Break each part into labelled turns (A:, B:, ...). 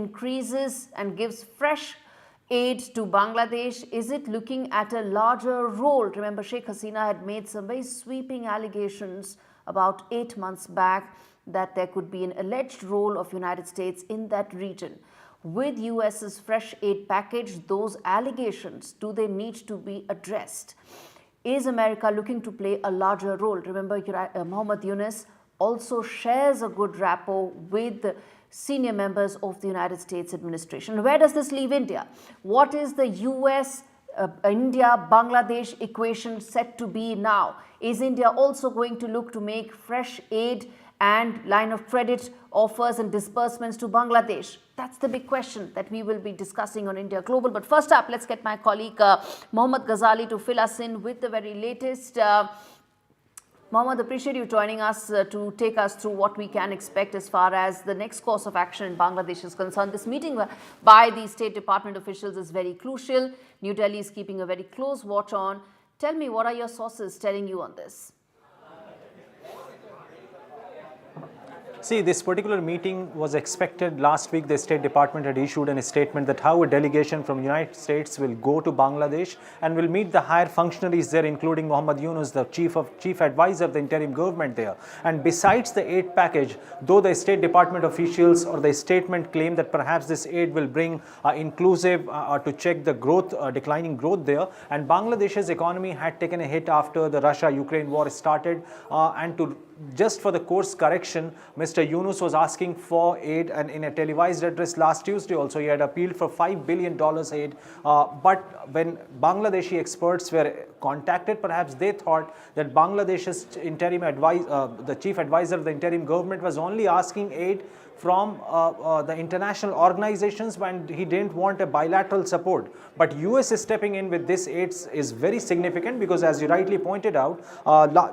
A: increases and gives fresh aid to Bangladesh, is it looking at a larger role? Remember, Sheikh Hasina had made some very sweeping allegations about 8 months back that there could be an alleged role of United States in that region. With US's fresh aid package, those allegations, do they need to be addressed? Is America looking to play a larger role? Remember, Mohammed Yunus also shares a good rapport with senior members of the United States administration. Where does this leave India? What is the US, India, Bangladesh equation set to be now? Is India also going to look to make fresh aid and line of credit offers and disbursements to Bangladesh? That's the big question that we will be discussing on India Global. But first up, let's get my colleague Mohammad Ghazali to fill us in with the very latest. Mohammad, appreciate you joining us to take us through what we can expect as far as the next course of action in Bangladesh is concerned. This meeting by the State Department officials is very crucial. New Delhi is keeping a very close watch on. Tell me, what are your sources telling you on this?
B: See, this particular meeting was expected last week. The State Department had issued a statement that how a delegation from the United States will go to Bangladesh and will meet the higher functionaries there, including Mohammed Yunus, the chief advisor of the interim government there. And besides the aid package, though the State Department officials or the statement claim that perhaps this aid will bring inclusive to check the growth, declining growth there, and Bangladesh's economy had taken a hit after the Russia-Ukraine war started, and to just for the course correction, Mr. Yunus was asking for aid, and in a televised address last Tuesday also he had appealed for $5 billion aid. But when Bangladeshi experts were contacted, perhaps they thought that Bangladesh's interim the chief advisor of the interim government was only asking aid from the international organizations, and he didn't want a bilateral support. But US is stepping in with this aid is very significant because, as you rightly pointed out,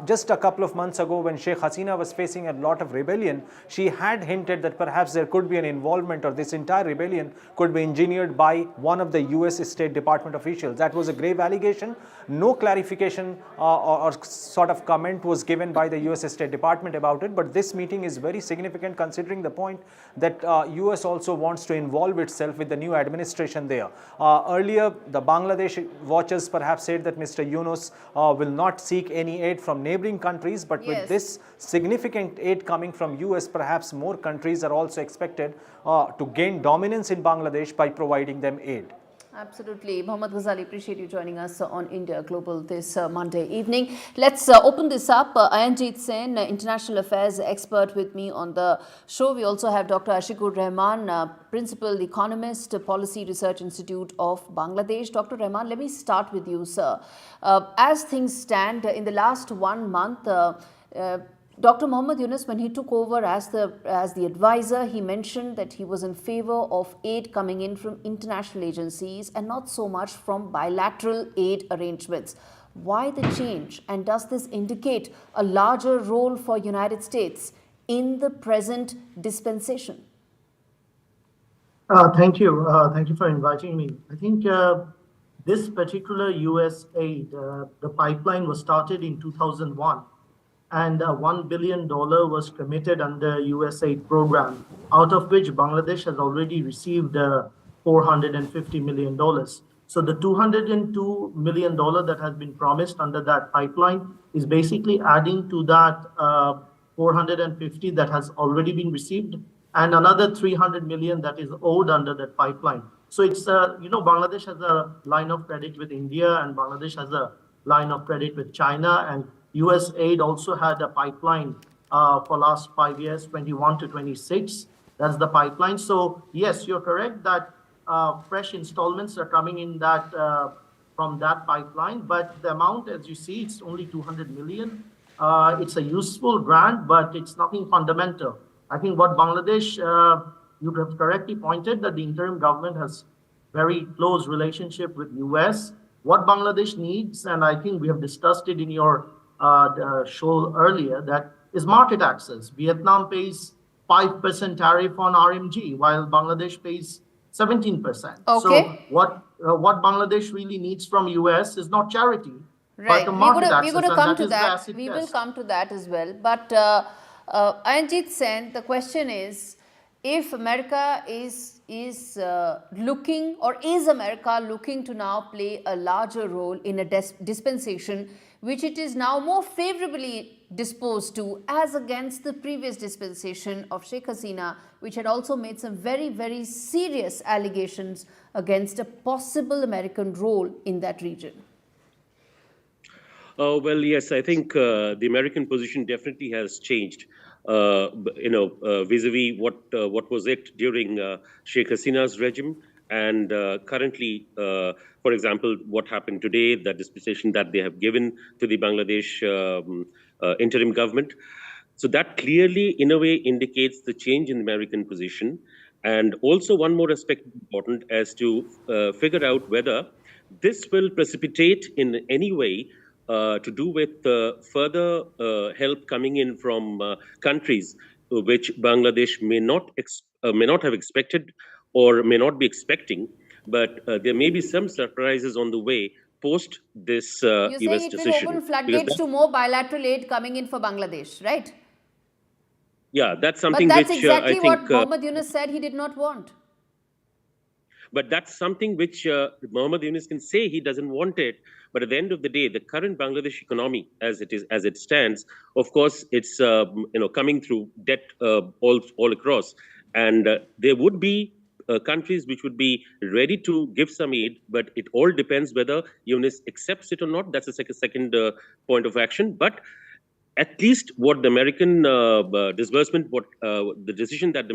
B: just a couple of months ago when Sheikh Hasina was facing a lot of rebellion, she had hinted that perhaps there could be an involvement, or this entire rebellion could be engineered by one of the US State Department officials. That was a grave allegation. No clarification or sort of comment was given by the US State Department about it, but this meeting is very significant considering the point that US also wants to involve itself with the new administration there. Earlier, the Bangladesh watchers perhaps said that Mr. Yunus will not seek any aid from neighboring countries, but with this significant aid coming from US, perhaps more countries are also expected to gain dominance in Bangladesh by providing them aid.
A: Absolutely. Mohammad Ghazali, appreciate you joining us on India Global this Monday evening. Let's open this up. Ayanjit Sen, international affairs expert with me on the show. We also have Dr. Ashikur Rahman, principal economist, Policy Research Institute of Bangladesh. Dr. Rahman, let me start with you, sir. As things stand, in the last 1 month, Dr. Mohammed Yunus, when he took over as the advisor, he mentioned that he was in favor of aid coming in from international agencies and not so much from bilateral aid arrangements. Why the change? And does this indicate a larger role for United States in the present dispensation?
C: Thank you. Thank you for inviting me. I think this particular US aid, the pipeline was started in 2001. And $1 billion was committed under USAID program, out of which Bangladesh has already received $450 million. So the $202 million that has been promised under that pipeline is basically adding to that 450 that has already been received, and another 300 million that is owed under that pipeline. So it's, Bangladesh has a line of credit with India, and Bangladesh has a line of credit with China, and USAID also had a pipeline for last 5 years, 21 to 26. That's the pipeline. So yes, you're correct that fresh installments are coming in that from that pipeline. But the amount, as you see, it's only 200 million. It's a useful grant, but it's nothing fundamental. I think what Bangladesh, you have correctly pointed that the interim government has very close relationship with US. What Bangladesh needs, and I think we have discussed it in your the show earlier, that is market access. Vietnam pays 5% tariff on RMG, while Bangladesh pays 17%.
A: Okay.
C: So what Bangladesh really needs from US is not charity,
A: right,
C: but the market access.
A: We're going to come to that. We will come to that as well. But Ayanjit Sen, the question is, if America is is looking, or is America looking to now play a larger role in a dispensation which it is now more favorably disposed to, as against the previous dispensation of Sheikh Hasina, which had also made some very, very serious allegations against a possible American role in that region?
D: Well, yes, I think the American position definitely has changed. Vis-a-vis what was it during Sheikh Hasina's regime, and currently, for example, what happened today, the dispensation that they have given to the Bangladesh interim government. So that clearly, in a way, indicates the change in the American position. And also, one more aspect important as to figure out whether this will precipitate in any way to do with further help coming in from countries which Bangladesh may not have expected or may not be expecting, but there may be some surprises on the way post this
A: You're saying
D: US
A: it will
D: decision.
A: open floodgates to more bilateral aid coming in for Bangladesh, right?
D: Yeah, that's something
A: but that's
D: which
A: exactly
D: I think.
A: what Mohammad Yunus said he did not want.
D: But that's something which Mohammad Yunus can say he doesn't want it. But at the end of the day, the current Bangladesh economy, as it stands, of course, it's coming through debt all across, and there would be countries which would be ready to give some aid, but it all depends whether Yunus accepts it or not. That's a second point of action. But at least what the American disbursement, the decision that the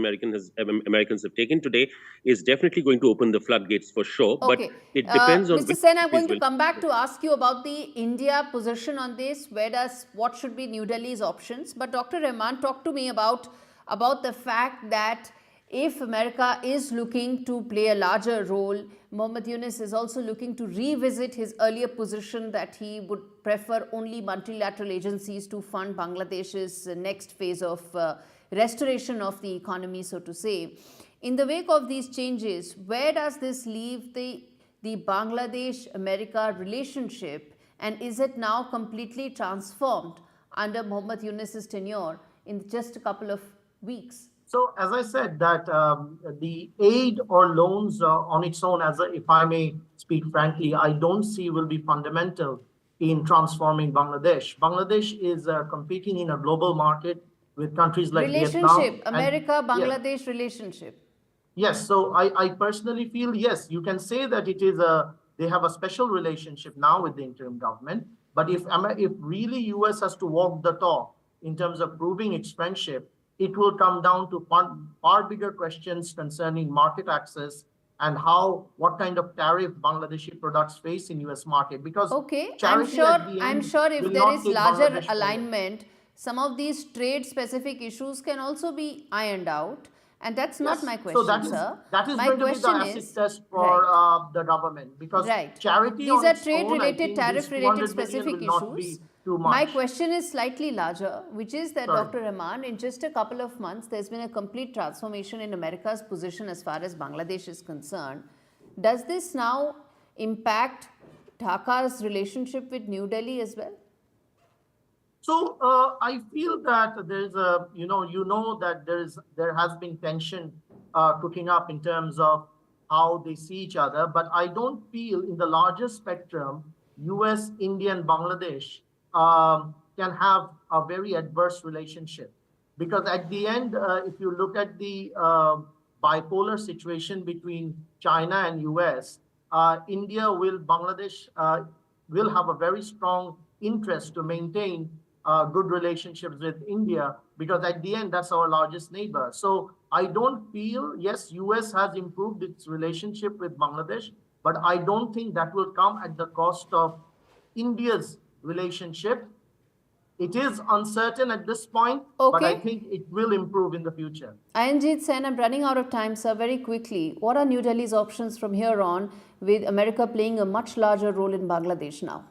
D: Americans have taken today is definitely going to open the floodgates for sure.
A: Okay.
D: But it depends on
A: Mr. Sen, I'm going to come back to ask you about the India position on this. What should be New Delhi's options? But Dr. Rahman, talk to me about the fact that if America is looking to play a larger role, Mohammad Yunus is also looking to revisit his earlier position that he would prefer only multilateral agencies to fund Bangladesh's next phase of restoration of the economy, so to say. In the wake of these changes, where does this leave the Bangladesh-America relationship, and is it now completely transformed under Mohammad Yunus's tenure in just a couple of weeks?
C: So, as I said, that the aid or loans on its own, if I may speak frankly, I don't see will be fundamental in transforming Bangladesh. Bangladesh is competing in a global market with countries like Vietnam.
A: America-Bangladesh relationship.
C: Yes, so I personally feel, yes, you can say that it is they have a special relationship now with the interim government. But if really US has to walk the talk in terms of proving its friendship, it will come down to far bigger questions concerning market access and what kind of tariff Bangladeshi products face in US market. Because
A: I'm sure if there is larger alignment, some of these trade specific issues can also be ironed out. And that's not my question, sir.
C: That is going to be the acid test for the government, because charity
A: these are trade-related, tariff-related specific issues. My question is slightly larger, which is that, Dr. Rahman, in just a couple of months, there's been a complete transformation in America's position as far as Bangladesh is concerned. Does this now impact Dhaka's relationship with New Delhi as well?
C: So I feel that there's that there has been tension cooking up in terms of how they see each other, but I don't feel in the larger spectrum, US, India, and Bangladesh can have a very adverse relationship, because at the end, if you look at the bipolar situation between China and US, Bangladesh will have a very strong interest to maintain good relationships with India, because at the end, that's our largest neighbor. So I don't feel, yes, US has improved its relationship with Bangladesh, but I don't think that will come at the cost of India's relationship. It is uncertain at this point, but I think it will improve in the future.
A: Ayanjit Sen, I'm running out of time, sir. Very quickly, what are New Delhi's options from here on, with America playing a much larger role in Bangladesh now?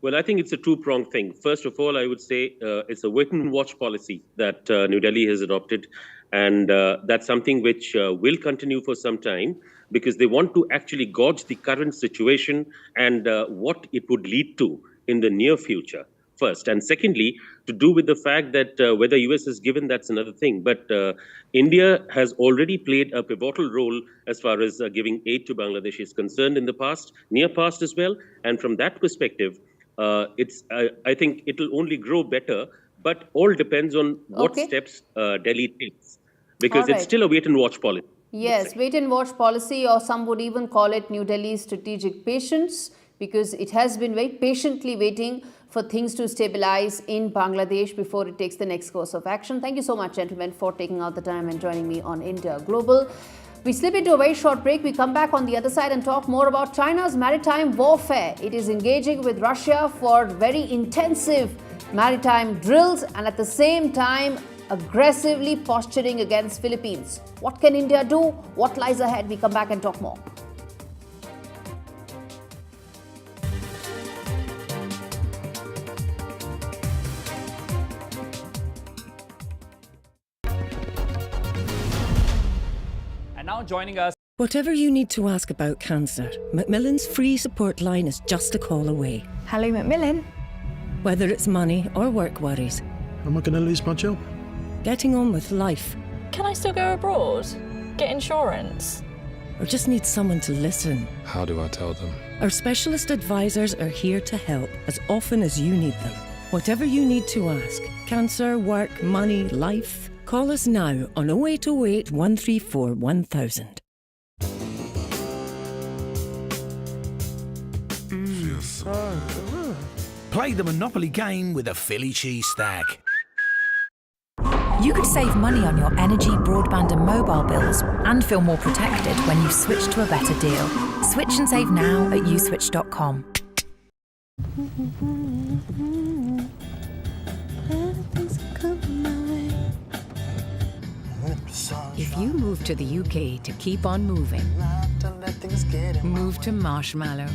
D: Well, I think it's a two-pronged thing. First of all, I would say it's a wait-and-watch policy that New Delhi has adopted. And that's something which will continue for some time, because they want to actually gauge the current situation and what it would lead to in the near future. first. And secondly, to do with the fact that whether US is given, that's another thing. But India has already played a pivotal role as far as giving aid to Bangladesh is concerned in the past, near past as well. And from that perspective, I think it will only grow better, but all depends on what
A: Okay.
D: steps Delhi takes, because
A: All
D: it's
A: right.
D: still a wait and watch policy.
A: Yes, wait and watch policy, or some would even call it New Delhi's strategic patience, because it has been very patiently waiting for things to stabilize in Bangladesh before it takes the next course of action. Thank you so much, gentlemen, for taking out the time and joining me on India Global. We slip into a very short break. We come back on the other side and talk more about China's maritime warfare. It is engaging with Russia for very intensive maritime drills and at the same time aggressively posturing against Philippines. What can India do? What lies ahead? We come back and talk more.
E: And now joining us.
F: Whatever you need to ask about cancer, Macmillan's free support line is just a call away.
G: Hello, Macmillan.
F: Whether it's money or work worries,
H: Am I going to lose my job?
F: getting on with life,
G: Can I still go abroad? Get insurance?
F: or just need someone to listen,
H: How do I tell them?
F: our specialist advisors are here to help as often as you need them. Whatever you need to ask, cancer, work, money, life, call us now on 0808 134 1000.
I: Play the Monopoly game with a Philly cheese stack.
J: You could save money on your energy, broadband and mobile bills and feel more protected when you switch to a better deal. Switch and save now at uswitch.com.
K: If you move to the UK to keep on moving, move to Marshmallow.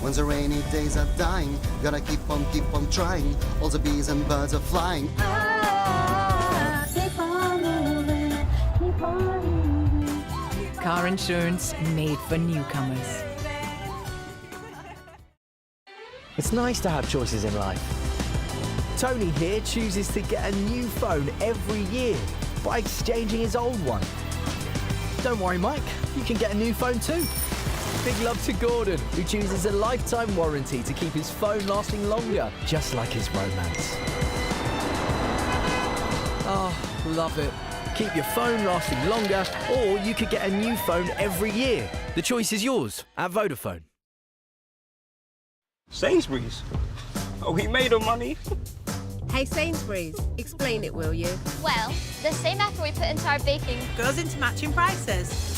L: When the rainy days are dying, gotta keep on trying. All the bees and birds are flying.
K: Keep on moving, keep on moving. Car insurance made for newcomers.
M: It's nice to have choices in life. Tony here chooses to get a new phone every year by exchanging his old one. Don't worry, Mike, you can get a new phone too. Big love to Gordon, who chooses a lifetime warranty to keep his phone lasting longer, just like his romance. Oh, love it. Keep your phone lasting longer, or you could get a new phone every year. The choice is yours at Vodafone.
N: Sainsbury's? Oh, we made our money.
O: Hey Sainsbury's, explain it, will you?
P: Well, the same effort we put into our baking
O: goes into matching prices.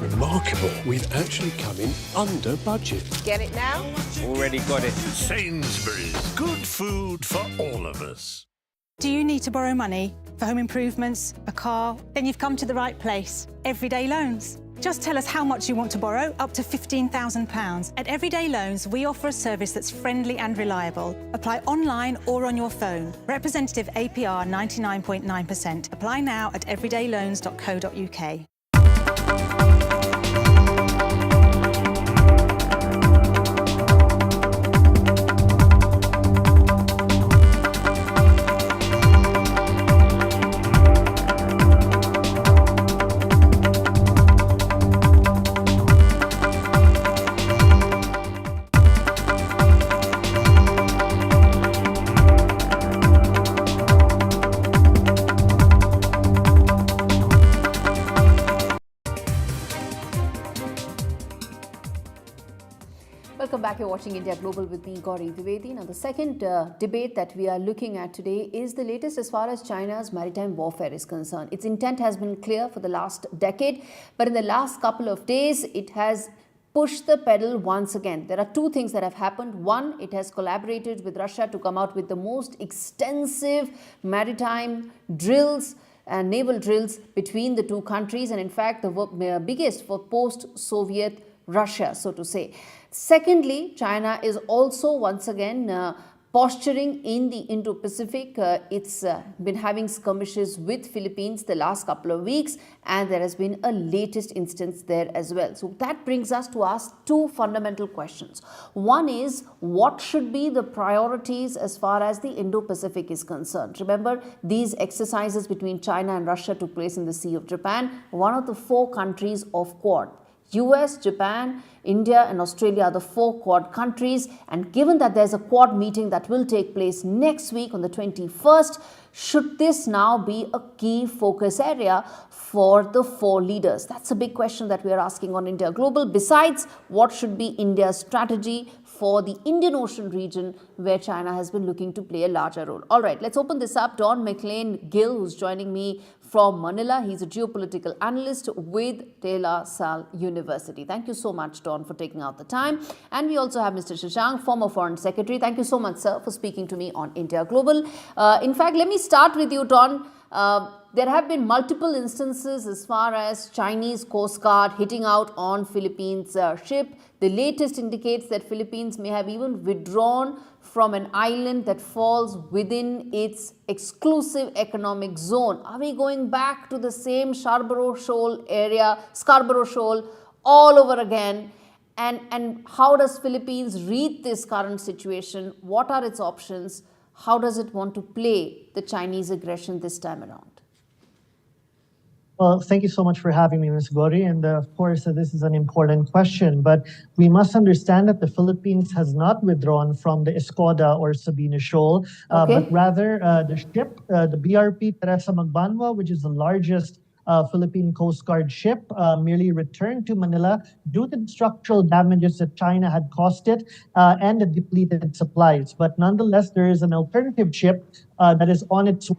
Q: Remarkable, we've actually come in under budget.
O: Get it now?
N: Already got it.
I: Sainsbury's, good food for all of us.
R: Do you need to borrow money for home improvements, a car? Then you've come to the right place. Everyday Loans. Just tell us how much you want to borrow, up to £15,000. At Everyday Loans, we offer a service that's friendly and reliable. Apply online or on your phone. Representative APR 99.9%. Apply now at everydayloans.co.uk.
A: Welcome back. You're watching India Global with me, Gaurie Dwivedi. Now, the second debate that we are looking at today is the latest as far as China's maritime warfare is concerned. Its intent has been clear for the last decade, but in the last couple of days, it has pushed the pedal once again. There are two things that have happened. One, it has collaborated with Russia to come out with the most extensive maritime drills and naval drills between the two countries, and in fact, the biggest for post-Soviet Russia, so to say. Secondly, China is also once again posturing in the Indo-Pacific. It's been having skirmishes with Philippines the last couple of weeks, and there has been a latest instance there as well. So that brings us to ask two fundamental questions. One is, what should be the priorities as far as the Indo-Pacific is concerned? Remember, these exercises between China and Russia took place in the Sea of Japan, one of the 4 countries of Quad. US, Japan, India and Australia are the 4 Quad countries, and given that there's a Quad meeting that will take place next week on the 21st, should this now be a key focus area for the 4 leaders? That's a big question that we are asking on India Global. Besides, what should be India's strategy for the Indian Ocean region, where China has been looking to play a larger role? All right, let's open this up. Don McLean Gill, who's joining me from Manila. He's a geopolitical analyst with De La Salle University. Thank you so much, Don, for taking out the time. And we also have Mr. Shashank, former Foreign Secretary. Thank you so much, sir, for speaking to me on India Global. In fact, let me start with you, Don. There have been multiple instances as far as Chinese Coast Guard hitting out on Philippines' ship. The latest indicates that Philippines may have even withdrawn from an island that falls within its exclusive economic zone. Are we going back to the same Scarborough Shoal area, Scarborough Shoal, all over again? And how does Philippines read this current situation? What are its options? How does it want to play the Chinese aggression this time around?
C: Well, thank you so much for having me, Ms. Gaurie. And of course, this is an important question, but we must understand that the Philippines has not withdrawn from the Escoda or Sabina Shoal, but rather the ship, the BRP Teresa Magbanwa, which is the largest Philippine Coast Guard ship, merely returned to Manila due to the structural damages that China had caused it and the depleted supplies. But nonetheless, there is an alternative ship that is on its way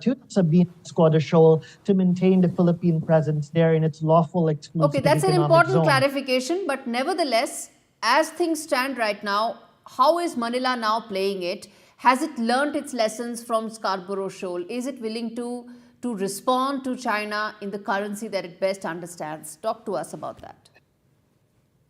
C: to Sabina Escoda Shoal to maintain the Philippine presence there in its lawful exclusive
A: Okay, that's an important
C: zone.
A: clarification, but nevertheless, as things stand right now, how is Manila now playing it? Has it learnt its lessons from Scarborough Shoal? Is it willing to respond to China in the currency that it best understands? Talk to us about that.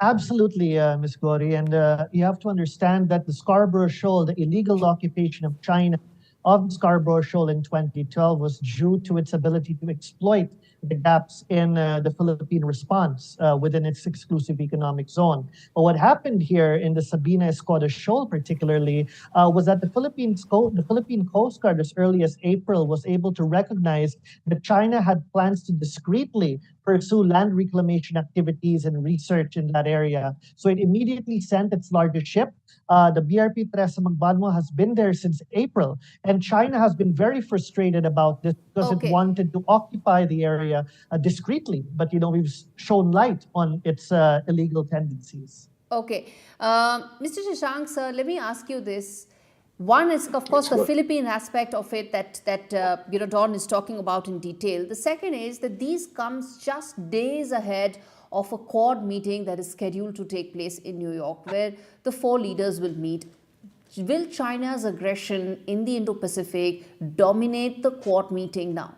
C: Absolutely, Ms. Gaurie. And you have to understand that the Scarborough Shoal, the illegal occupation of China of Scarborough Shoal in 2012 was due to its ability to exploit the gaps in the Philippine response within its exclusive economic zone. But what happened here in the Sabina Escoda Shoal particularly was that the Philippine Coast Guard as early as April was able to recognize that China had plans to discreetly pursue land reclamation activities and research in that area. So it immediately sent its largest ship. The BRP Teresa Magbanwa has been there since April, and China has been very frustrated about this because it wanted to occupy the area discreetly. But, we've shown light on its illegal tendencies.
A: Okay. Mr. Shashank, sir, let me ask you this. One is, of course, the Philippine aspect of it that Don is talking about in detail. The second is that these comes just days ahead of a Quad meeting that is scheduled to take place in New York, where the 4 leaders will meet. Will China's aggression in the Indo-Pacific dominate the Quad meeting now?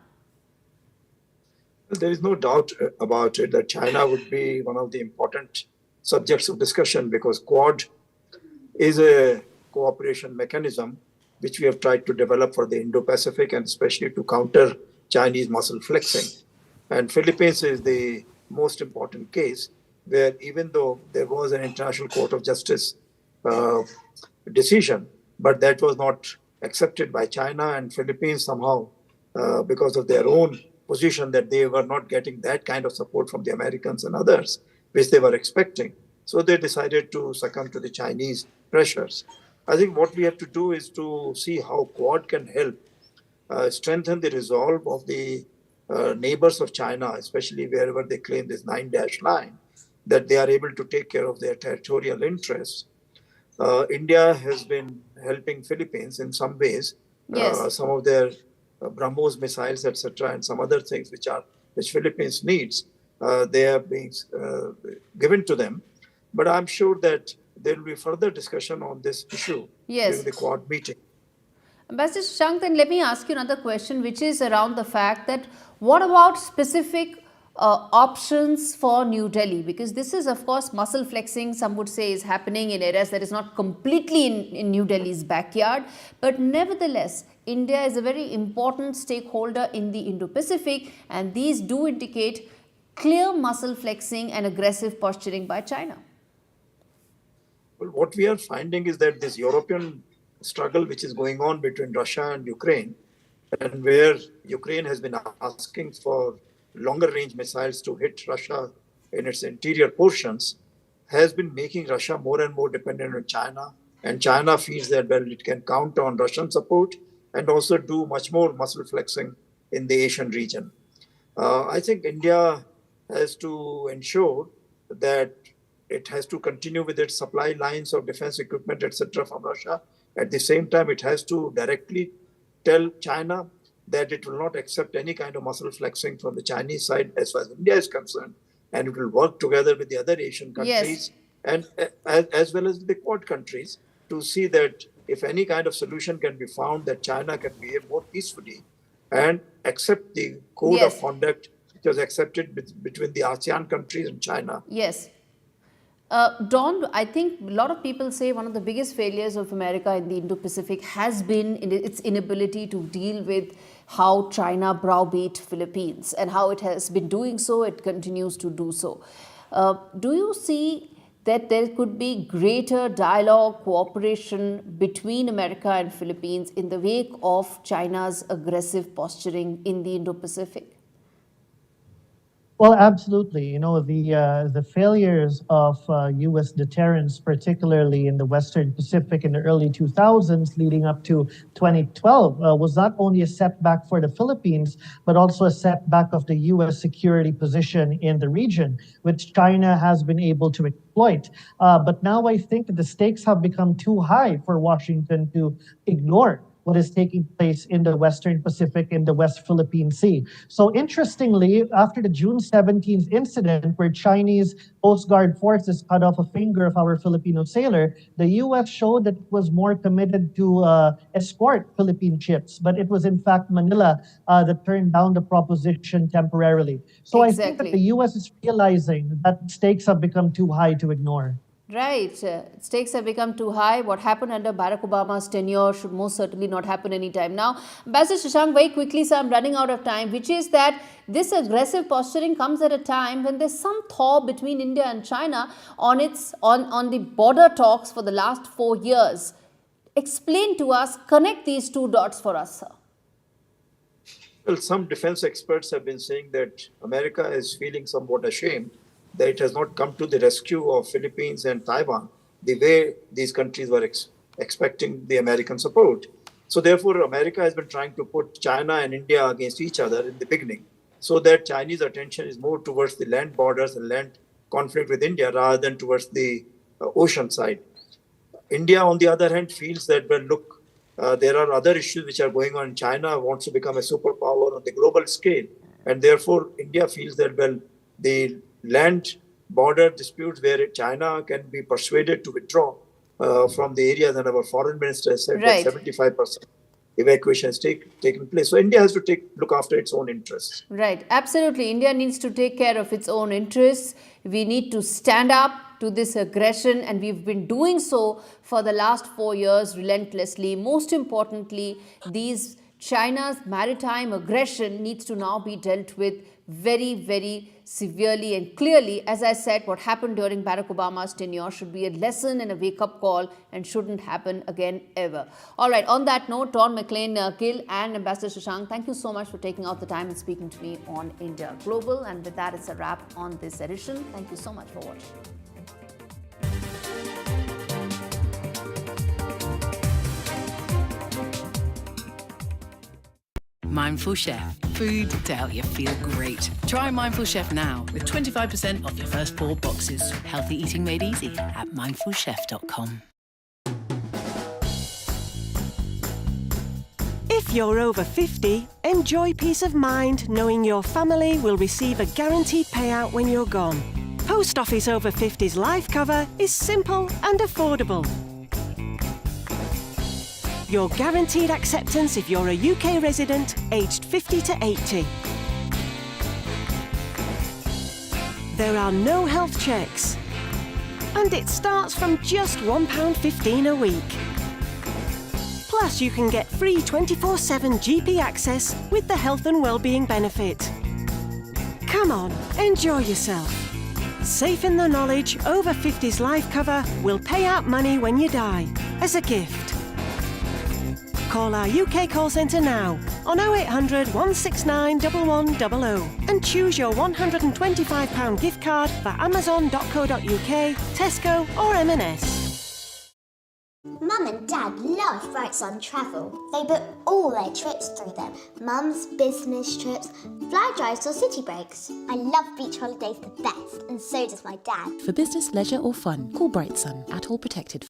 S: Well, there is no doubt about it that China would be one of the important subjects of discussion, because Quad is a cooperation mechanism which we have tried to develop for the Indo-Pacific, and especially to counter Chinese muscle flexing. And Philippines is the most important case, where even though there was an International Court of Justice decision, but that was not accepted by China, and Philippines somehow, because of their own position that they were not getting that kind of support from the Americans and others, which they were expecting. So they decided to succumb to the Chinese pressures. I think what we have to do is to see how Quad can help strengthen the resolve of the neighbors of China, especially wherever they claim this 9-dash line, that they are able to take care of their territorial interests. India has been helping Philippines in some ways. Some of their BrahMos missiles, etc., and some other things which Philippines needs, they are being given to them. But I'm sure that there will be further discussion on this issue during the Quad meeting.
A: Ambassador Shashank, then let me ask you another question, which is around the fact that what about specific options for New Delhi? Because this is, of course, muscle flexing, some would say, is happening in areas that is not completely in New Delhi's backyard. But nevertheless, India is a very important stakeholder in the Indo-Pacific, and these do indicate clear muscle flexing and aggressive posturing by China.
S: Well, what we are finding is that this European struggle which is going on between Russia and Ukraine, and where Ukraine has been asking for longer range missiles to hit Russia in its interior portions, has been making Russia more and more dependent on China. And China feels that, well, it can count on Russian support and also do much more muscle flexing in the Asian region. I think India has to ensure that it has to continue with its supply lines of defense equipment, etc., from Russia. At the same time, it has to directly tell China that it will not accept any kind of muscle flexing from the Chinese side as far as India is concerned, and it will work together with the other Asian countries and as well as the Quad countries to see that if any kind of solution can be found, that China can behave more peacefully and accept the code of conduct which was accepted between the ASEAN countries and China.
A: Yes. Don, I think a lot of people say one of the biggest failures of America in the Indo-Pacific has been in its inability to deal with how China browbeat Philippines, and how it has been doing so, it continues to do so. Do you see that there could be greater dialogue, cooperation between America and Philippines in the wake of China's aggressive posturing in the Indo-Pacific?
C: Well, absolutely. You know, the failures of U.S. deterrence, particularly in the Western Pacific in the early 2000s, leading up to 2012, was not only a setback for the Philippines, but also a setback of the U.S. security position in the region, which China has been able to exploit. But now I think that the stakes have become too high for Washington to ignore what is taking place in the Western Pacific, in the West Philippine Sea. So interestingly, after the June 17th incident where Chinese Coast Guard forces cut off a finger of our Filipino sailor, the U.S. showed that it was more committed to escort Philippine ships, but it was in fact Manila that turned down the proposition temporarily. So I think that the U.S. is realizing that stakes have become too high to ignore.
A: Right. Stakes have become too high. What happened under Barack Obama's tenure should most certainly not happen anytime now. Ambassador Shashank, very quickly, so I'm running out of time, which is that this aggressive posturing comes at a time when there's some thaw between India and China on the border talks for the last 4 years. Explain to us, connect these two dots for us, sir.
S: Well, some defense experts have been saying that America is feeling somewhat ashamed that it has not come to the rescue of Philippines and Taiwan the way these countries were expecting the American support. So therefore, America has been trying to put China and India against each other in the beginning, so that Chinese attention is more towards the land borders and land conflict with India rather than towards the ocean side. India, on the other hand, feels that, well, look, there are other issues which are going on. China wants to become a superpower on the global scale. And therefore, India feels that, well, the land border disputes where China can be persuaded to withdraw from the areas, and our foreign minister has said that 75% evacuation has taken place. So India has to look after its own interests.
A: Right. Absolutely. India needs to take care of its own interests. We need to stand up to this aggression, and we've been doing so for the last 4 years relentlessly. Most importantly, China's maritime aggression needs to now be dealt with very, very severely and clearly. As I said, what happened during Barack Obama's tenure should be a lesson and a wake-up call and shouldn't happen again ever. All right, on that note, Don McLean-Gill and Ambassador Shashank, thank you so much for taking out the time and speaking to me on India Global. And with that, it's a wrap on this edition. Thank you so much for watching.
K: Mindful Chef. Food to help you feel great. Try Mindful Chef now with 25% off your first 4 boxes. Healthy eating made easy at mindfulchef.com.
T: If you're over 50, enjoy peace of mind knowing your family will receive a guaranteed payout when you're gone. Post Office Over 50's life cover is simple and affordable. Your guaranteed acceptance if you're a UK resident aged 50 to 80. There are no health checks. And it starts from just £1.15 a week. Plus, you can get free 24/7 GP access with the health and wellbeing benefit. Come on, enjoy yourself. Safe in the knowledge, over 50s life cover will pay out money when you die, as a gift. Call our UK call centre now on 0800 169 1100 and choose your £125 gift card for amazon.co.uk, Tesco or M&S.
U: Mum and Dad love Bright Sun Travel. They book all their trips through them. Mum's business trips, fly drives or city breaks. I love beach holidays the best, and so does my dad.
K: For business, leisure or fun, call Bright Sun. At all protected.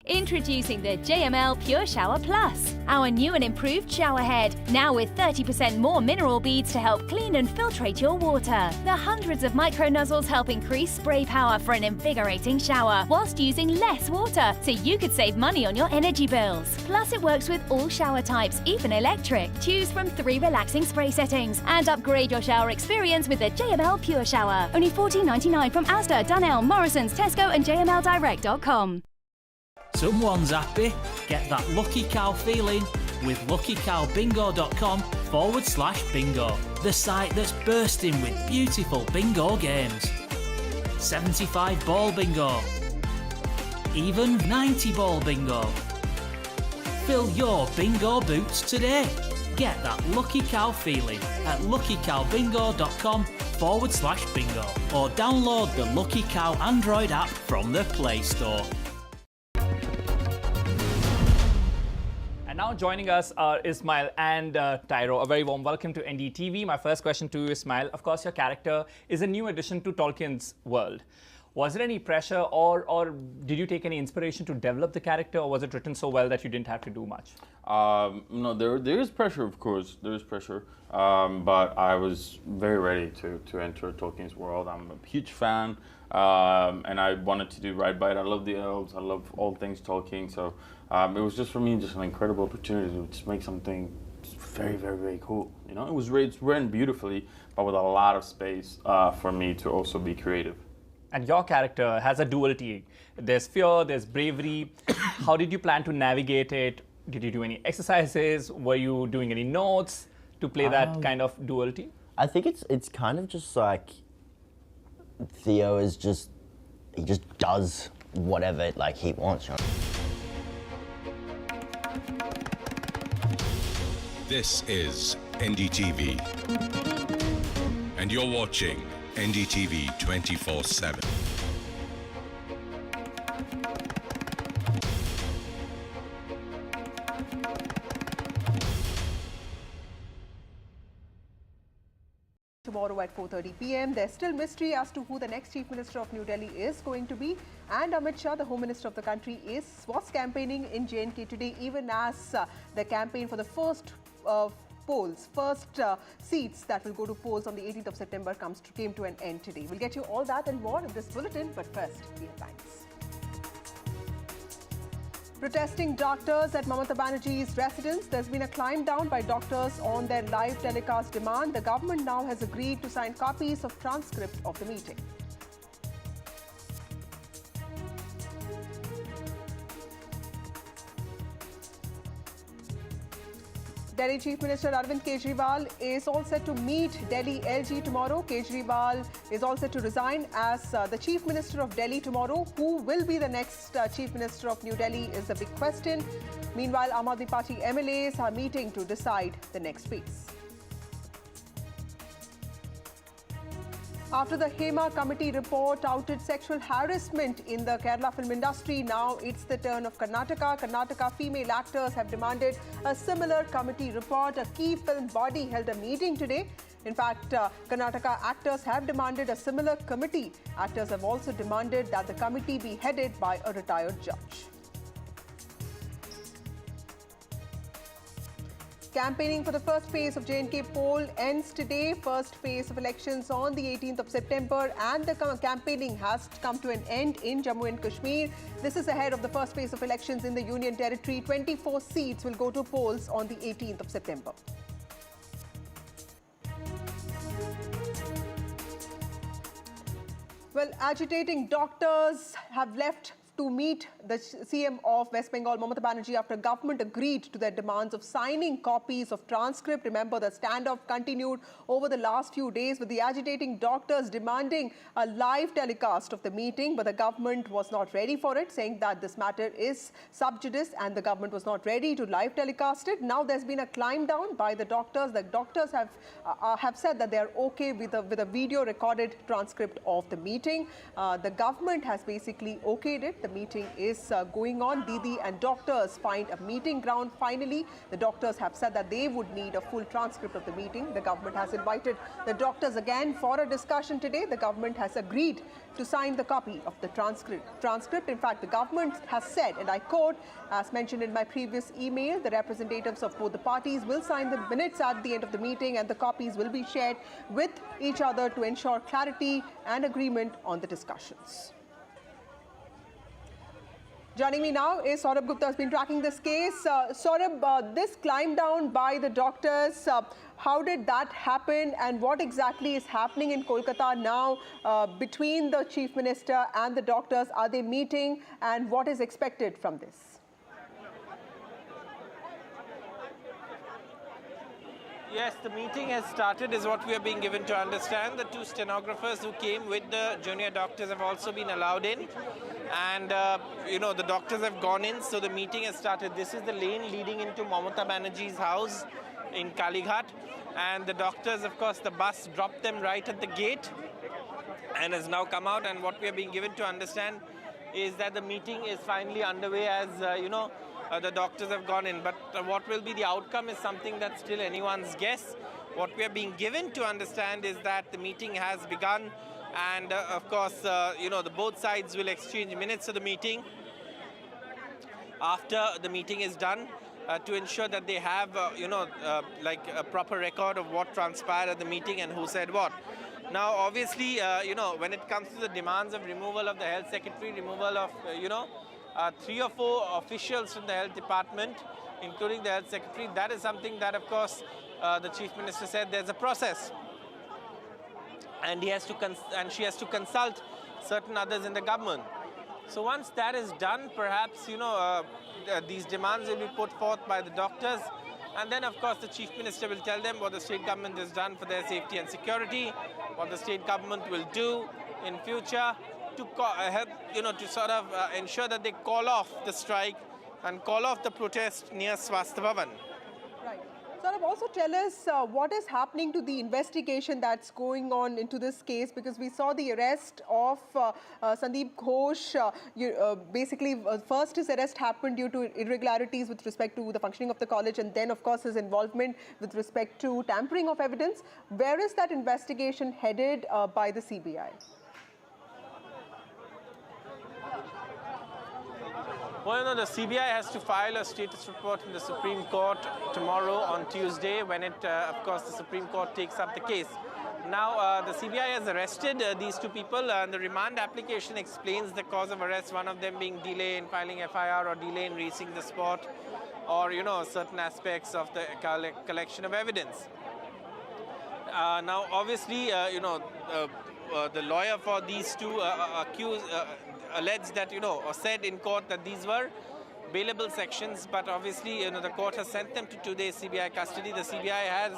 V: Introducing the JML Pure Shower Plus, our new and improved shower head, now with 30% more mineral beads to help clean and filtrate your water. The hundreds of micro nozzles help increase spray power for an invigorating shower, whilst using less water, so you could save money on your energy bills. Plus, it works with all shower types, even electric. Choose from 3 relaxing spray settings and upgrade your shower experience with the JML Pure Shower. Only $14.99 from Asda, Dunelm, Morrison's, Tesco and JMLdirect.com.
W: Someone's happy. Get that lucky cow feeling with luckycowbingo.com/bingo, the site that's bursting with beautiful bingo games. 75 ball bingo, even 90 ball bingo. Fill your bingo boots today. Get that lucky cow feeling at luckycowbingo.com/bingo or download the Lucky Cow Android app from the Play Store.
E: Now joining us are Ismail and Tyro. A very warm welcome to NDTV. My first question to you, Ismail. Of course, your character is a new addition to Tolkien's world. Was there any pressure or did you take any inspiration to develop the character, or was it written so well that you didn't have to do much?
X: No, there is pressure, of course. There is pressure. But I was very ready to enter Tolkien's world. I'm a huge fan. And I wanted to do right by it. I love the elves. I love all things Tolkien. So it was just for me just an incredible opportunity to just make something very, very, very cool. You know, it's written beautifully, but with a lot of space for me to also be creative.
E: And your character has a duality. There's fear, there's bravery. How did you plan to navigate it? Did you do any exercises? Were you doing any notes to play that kind of duality?
Y: I think it's kind of just like Theo is just, he just does whatever like he wants. You know?
I: This is NDTV, and you're watching NDTV 24/7.
Z: Tomorrow at 4:30 p.m. There's still mystery as to who the next Chief Minister of New Delhi is going to be. And Amit Shah, the Home Minister of the country, was campaigning in J&K today, even as the campaign for the first seats that will go to polls on the 18th of September came to an end today. We'll get you all that and more in this bulletin, but first, the headlines. Protesting doctors at Mamata Banerjee's residence. There's been a climb down by doctors on their live telecast demand. The government now has agreed to sign copies of transcript of the meeting. Delhi Chief Minister Arvind Kejriwal is all set to meet Delhi LG tomorrow. Kejriwal is all set to resign as the Chief Minister of Delhi tomorrow. Who will be the next Chief Minister of New Delhi is the big question. Meanwhile, Aam Aadmi Party MLAs are meeting to decide the next phase. After the Hema Committee report outed sexual harassment in the Kerala film industry, now it's the turn of Karnataka. Karnataka female actors have demanded a similar committee report. A key film body held a meeting today. In fact, Karnataka actors have demanded a similar committee. Actors have also demanded that the committee be headed by a retired judge. Campaigning for the first phase of J&K poll ends today. First phase of elections on the 18th of September, and the campaigning has come to an end in Jammu and Kashmir. This is ahead of the first phase of elections in the Union Territory. 24 seats will go to polls on the 18th of September. Well, agitating doctors have left to meet the CM of West Bengal, Mamata Banerjee, after government agreed to their demands of signing copies of transcript. Remember, the standoff continued over the last few days with the agitating doctors demanding a live telecast of the meeting, but the government was not ready for it, saying that this matter is sub judice and the government was not ready to live telecast it. Now there's been a climb down by the doctors. The doctors have said that they are okay with a video recorded transcript of the meeting. The government has basically okayed it. The meeting is going on. Didi and doctors find a meeting ground. Finally, the doctors have said that they would need a full transcript of the meeting. The government has invited the doctors again for a discussion today. The government has agreed to sign the copy of the transcript. In fact, the government has said, and I quote, as mentioned in my previous email, the representatives of both the parties will sign the minutes at the end of the meeting and the copies will be shared with each other to ensure clarity and agreement on the discussions. Joining me now is Saurabh Gupta, has been tracking this case. Saurabh, this climb down by the doctors, how did that happen and what exactly is happening in Kolkata now between the Chief Minister and the doctors? Are they meeting and what is expected from this?
B: Yes, the meeting has started is what we are being given to understand. The two stenographers who came with the junior doctors have also been allowed in. And, the doctors have gone in, so the meeting has started. This is the lane leading into Mamata Banerjee's house in Kalighat. And the doctors, of course, the bus dropped them right at the gate and has now come out. And what we are being given to understand is that the meeting is finally underway as, the doctors have gone in. But what will be the outcome is something that's still anyone's guess. What we are being given to understand is that the meeting has begun. And of course, the both sides will exchange minutes of the meeting after the meeting is done to ensure that they have, a proper record of what transpired at the meeting and who said what. Now, obviously, when it comes to the demands of removal of the health secretary, removal of, 3 or 4 officials from the health department, including the health secretary, that is something that, of course, the chief minister said there's a process. And she has to consult certain others in the government. So once that is done, perhaps, these demands will be put forth by the doctors. And then, of course, the chief minister will tell them what the state government has done for their safety and security, what the state government will do in future to help, to sort of ensure that they call off the strike and call off the protest near Swasthya Bhavan.
Z: Right. Saurabh, also tell us what is happening to the investigation that's going on into this case, because we saw the arrest of Sandeep Ghosh. First his arrest happened due to irregularities with respect to the functioning of the college, and then, of course, his involvement with respect to tampering of evidence. Where is that investigation headed by the CBI?
B: Well, the CBI has to file a status report in the Supreme Court tomorrow on Tuesday when of course, the Supreme Court takes up the case. Now, the CBI has arrested these two people. The remand application explains the cause of arrest, one of them being delay in filing FIR or delay in reaching the spot, or, certain aspects of the collection of evidence. Now, obviously, the lawyer for these two accused alleged that, or said in court that these were bailable sections, but obviously, the court has sent them to 2 days CBI custody. The CBI has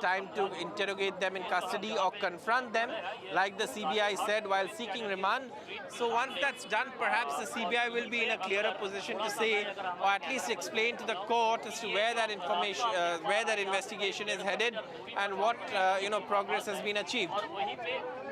B: time to interrogate them in custody or confront them, like the CBI said, while seeking remand. So once that's done, perhaps the CBI will be in a clearer position to say, or at least explain to the court as to where that information, where that investigation is headed, and what progress has been achieved.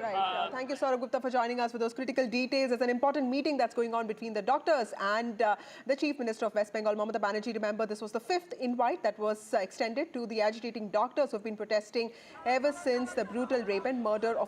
Z: Right. Thank you, Saurabh Gupta, for joining us with those critical details. There's an important meeting that's going on between the doctors and the Chief Minister of West Bengal, Mamata Banerjee. Remember, this was the 5th invite that was extended to the agitating doctors who have been protesting ever since the brutal rape and murder of a